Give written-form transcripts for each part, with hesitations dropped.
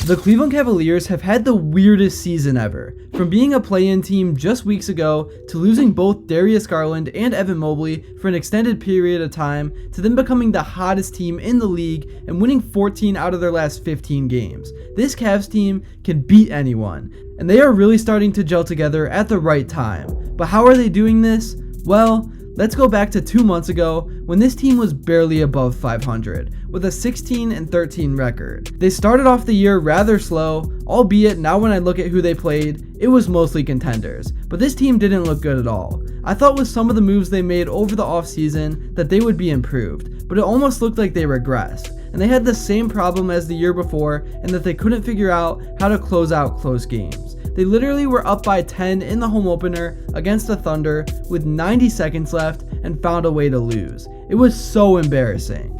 The Cleveland Cavaliers have had the weirdest season ever, from being a play-in team just weeks ago to losing both Darius Garland and Evan Mobley for an extended period of time to them becoming the hottest team in the league and winning 14 out of their last 15 games. This Cavs team can beat anyone, and they are really starting to gel together at the right time. But how are they doing this? Well, let's go back to 2 months ago when this team was barely above 500 with a 16-13 record. They started off the year rather slow, albeit now when I look at who they played, it was mostly contenders, but this team didn't look good at all. I thought with some of the moves they made over the offseason that they would be improved, but it almost looked like they regressed, and they had the same problem as the year before in that they couldn't figure out how to close out close games. They literally were up by 10 in the home opener against the Thunder with 90 seconds left and found a way to lose. It was so embarrassing.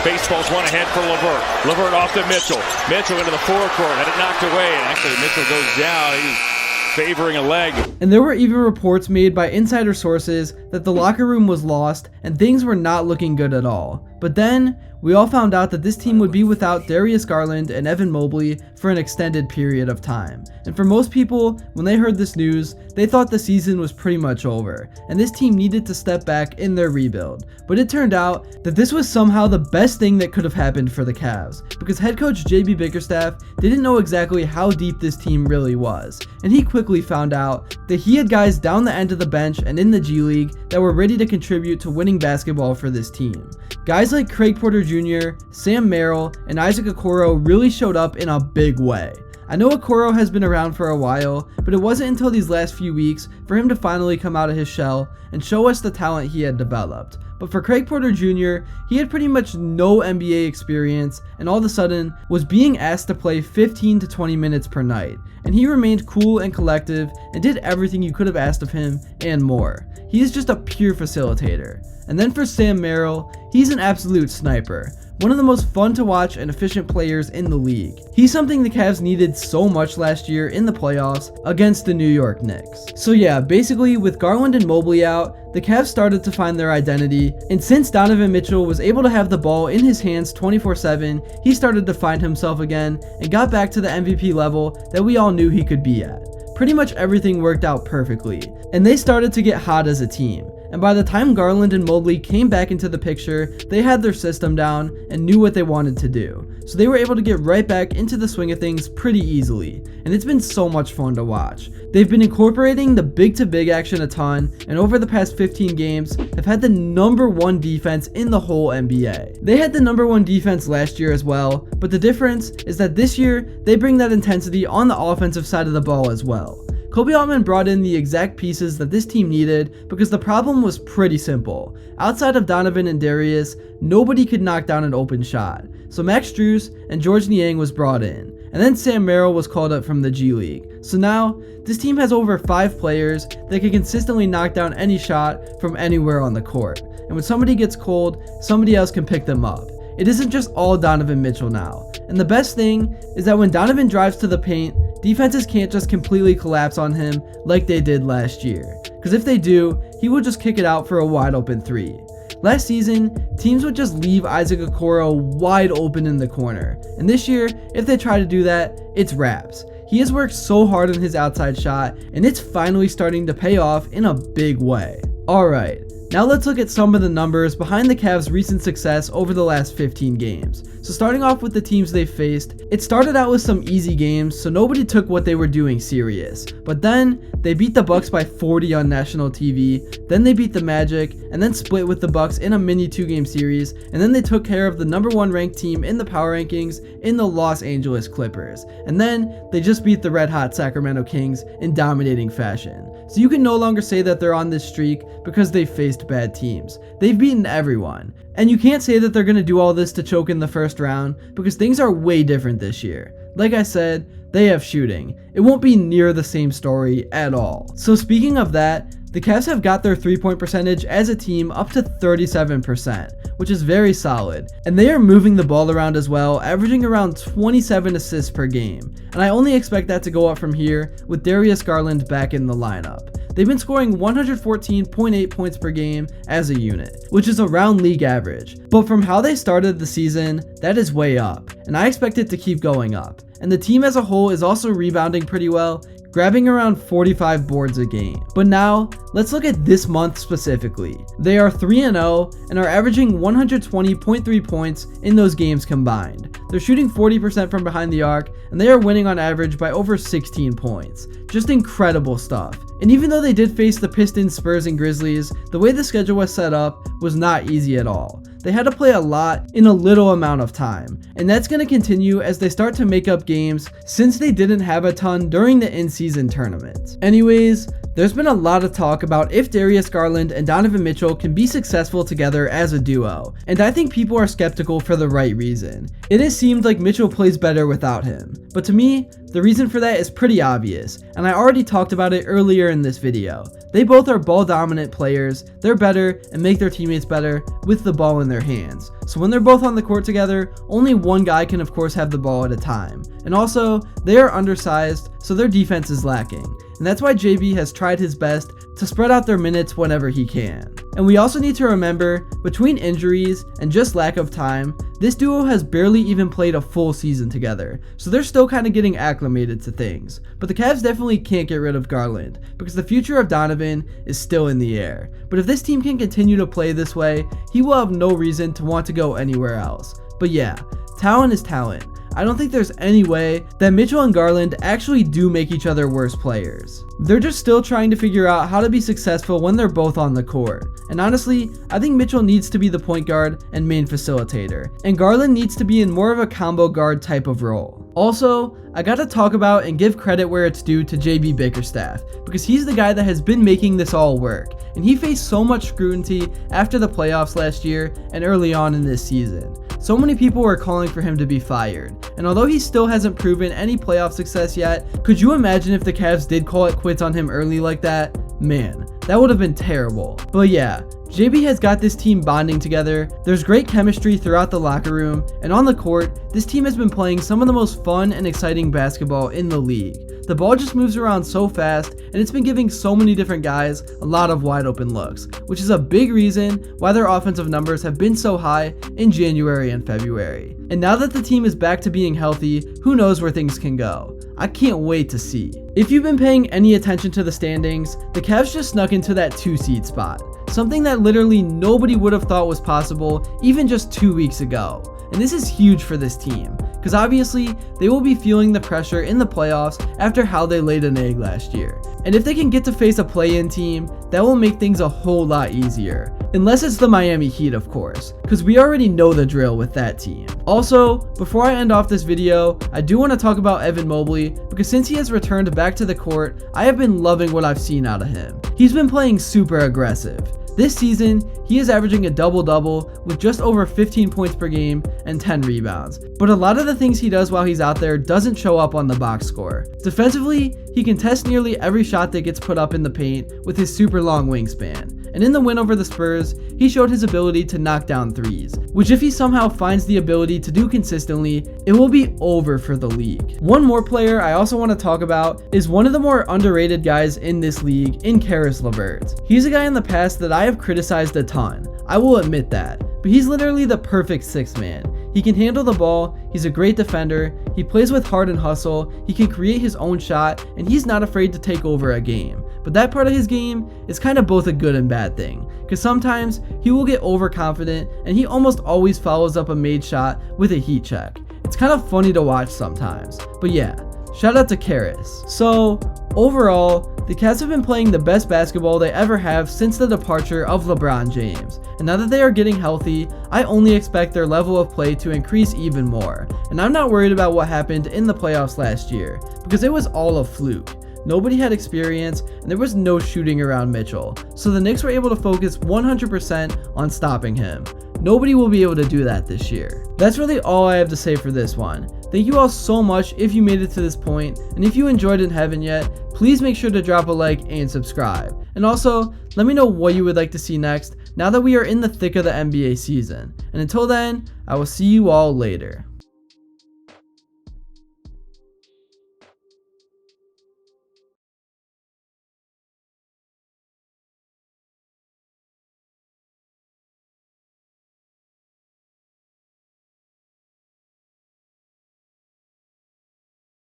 Baseball's one ahead for LeVert. LeVert off to Mitchell. Mitchell into the forecourt. Had it knocked away. And actually, Mitchell goes down. He's favoring a leg. And there were even reports made by insider sources that the locker room was lost and things were not looking good at all. But then, we all found out that this team would be without Darius Garland and Evan Mobley for an extended period of time. And for most people, when they heard this news, they thought the season was pretty much over, and this team needed to step back in their rebuild. But it turned out that this was somehow the best thing that could have happened for the Cavs, because head coach JB Bickerstaff didn't know exactly how deep this team really was, and he quickly found out that he had guys down the end of the bench and in the G League that were ready to contribute to winning basketball for this team. Guys like Craig Porter Jr., Sam Merrill, and Isaac Okoro really showed up in a big way. I know Okoro has been around for a while, but it wasn't until these last few weeks for him to finally come out of his shell and show us the talent he had developed. But for Craig Porter Jr., he had pretty much no NBA experience and all of a sudden was being asked to play 15 to 20 minutes per night. And he remained cool and collective and did everything you could have asked of him and more. He is just a pure facilitator. And then for Sam Merrill, he's an absolute sniper. One of the most fun to watch and efficient players in the league. He's something the Cavs needed so much last year in the playoffs against the New York Knicks. So yeah, basically with Garland and Mobley out, the Cavs started to find their identity, and since Donovan Mitchell was able to have the ball in his hands 24/7, he started to find himself again and got back to the MVP level that we all knew he could be at. Pretty much everything worked out perfectly, and they started to get hot as a team. And by the time Garland and Mobley came back into the picture, they had their system down and knew what they wanted to do. So they were able to get right back into the swing of things pretty easily, and it's been so much fun to watch. They've been incorporating the big-to-big action a ton, and over the past 15 games, have had the #1 defense in the whole NBA. They had the #1 defense last year as well, but the difference is that this year, they bring that intensity on the offensive side of the ball as well. Kobe Altman brought in the exact pieces that this team needed because the problem was pretty simple. Outside of Donovan and Darius, nobody could knock down an open shot. So Max Strus and George Niang was brought in, and then Sam Merrill was called up from the G League. So now, this team has over 5 players that can consistently knock down any shot from anywhere on the court. And when somebody gets cold, somebody else can pick them up. It isn't just all Donovan Mitchell now. And the best thing is that when Donovan drives to the paint, defenses can't just completely collapse on him like they did last year. Because if they do, he will just kick it out for a wide open 3. Last season, teams would just leave Isaac Okoro wide open in the corner. And this year, if they try to do that, it's wraps. He has worked so hard on his outside shot, and it's finally starting to pay off in a big way. Alright. Now let's look at some of the numbers behind the Cavs' recent success over the last 15 games. So starting off with the teams they faced, it started out with some easy games, so nobody took what they were doing serious. But then, they beat the Bucks by 40 on national TV, then they beat the Magic, and then split with the Bucks in a mini 2-game series, and then they took care of the #1 ranked team in the power rankings in the Los Angeles Clippers. And then, they just beat the red-hot Sacramento Kings in dominating fashion. So you can no longer say that they're on this streak because they faced bad teams. They've beaten everyone. And you can't say that they're going to do all this to choke in the first round because things are way different this year. Like I said, they have shooting. It won't be near the same story at all. So speaking of that, the Cavs have got their 3-point percentage as a team up to 37%, which is very solid. And they are moving the ball around as well, averaging around 27 assists per game. And I only expect that to go up from here with Darius Garland back in the lineup. They've been scoring 114.8 points per game as a unit, which is around league average. But from how they started the season, that is way up, and I expect it to keep going up. and the team as a whole is also rebounding pretty well, grabbing around 45 boards a game. But now, let's look at this month specifically. They are 3-0 and are averaging 120.3 points in those games combined. They're shooting 40% from behind the arc, and they are winning on average by over 16 points. Just incredible stuff. And even though they did face the Pistons, Spurs, and Grizzlies, the way the schedule was set up was not easy at all. They had to play a lot in a little amount of time, and that's going to continue as they start to make up games since they didn't have a ton during the in-season tournament. Anyways, there's been a lot of talk about if Darius Garland and Donovan Mitchell can be successful together as a duo, and I think people are skeptical for the right reason. It has seemed like Mitchell plays better without him, but to me, the reason for that is pretty obvious, and I already talked about it earlier in this video. They both are ball dominant players, they're better and make their teammates better with the ball in their hands. So when they're both on the court together, only one guy can of course have the ball at a time. And also, they are undersized, so their defense is lacking. And that's why JB has tried his best to spread out their minutes whenever he can. And we also need to remember, between injuries and just lack of time, this duo has barely even played a full season together, so they're still kind of getting acclimated to things. But the Cavs definitely can't get rid of Garland, because the future of Donovan is still in the air. But if this team can continue to play this way, he will have no reason to want to go anywhere else. But yeah, talent is talent. I don't think there's any way that Mitchell and Garland actually do make each other worse players. They're just still trying to figure out how to be successful when they're both on the court. And honestly, I think Mitchell needs to be the point guard and main facilitator, and Garland needs to be in more of a combo guard type of role. Also, I gotta talk about and give credit where it's due to JB Bickerstaff, because he's the guy that has been making this all work, and he faced so much scrutiny after the playoffs last year and early on in this season. So many people were calling for him to be fired, and although he still hasn't proven any playoff success yet, could you imagine if the Cavs did call it quits on him early like that? Man, that would have been terrible. But yeah, JB has got this team bonding together, there's great chemistry throughout the locker room, and on the court, this team has been playing some of the most fun and exciting basketball in the league. The ball just moves around so fast, and it's been giving so many different guys a lot of wide open looks, which is a big reason why their offensive numbers have been so high in January and February. And now that the team is back to being healthy, who knows where things can go. I can't wait to see. If you've been paying any attention to the standings, the Cavs just snuck into that 2-seed spot, something that literally nobody would have thought was possible even just 2 weeks ago. And this is huge for this team, because obviously they will be feeling the pressure in the playoffs after how they laid an egg last year. And if they can get to face a play-in team, that will make things a whole lot easier. Unless it's the Miami Heat, of course, because we already know the drill with that team. Also, before I end off this video, I do want to talk about Evan Mobley, because since he has returned back to the court, I have been loving what I've seen out of him. He's been playing super aggressive. This season, he is averaging a double-double with just over 15 points per game and 10 rebounds. But a lot of the things he does while he's out there doesn't show up on the box score. Defensively, he can test nearly every shot that gets put up in the paint with his super long wingspan. And in the win over the Spurs, he showed his ability to knock down threes, which if he somehow finds the ability to do consistently, it will be over for the league. One more player I also want to talk about is one of the more underrated guys in this league in Caris LeVert. He's a guy in the past that I have criticized a ton, I will admit that, but he's literally the perfect sixth man. He can handle the ball, he's a great defender, he plays with heart and hustle, he can create his own shot, and he's not afraid to take over a game. But that part of his game is kind of both a good and bad thing, because sometimes he will get overconfident and he almost always follows up a made shot with a heat check. It's kind of funny to watch sometimes, but yeah, shout out to Caris. So overall, the Cavs have been playing the best basketball they ever have since the departure of LeBron James. And now that they are getting healthy, I only expect their level of play to increase even more. And I'm not worried about what happened in the playoffs last year, because it was all a fluke. Nobody had experience, and there was no shooting around Mitchell. So the Knicks were able to focus 100% on stopping him. Nobody will be able to do that this year. That's really all I have to say for this one. Thank you all so much if you made it to this point, and if you enjoyed it and haven't yet, please make sure to drop a like and subscribe. And also, let me know what you would like to see next now that we are in the thick of the NBA season. And until then, I will see you all later.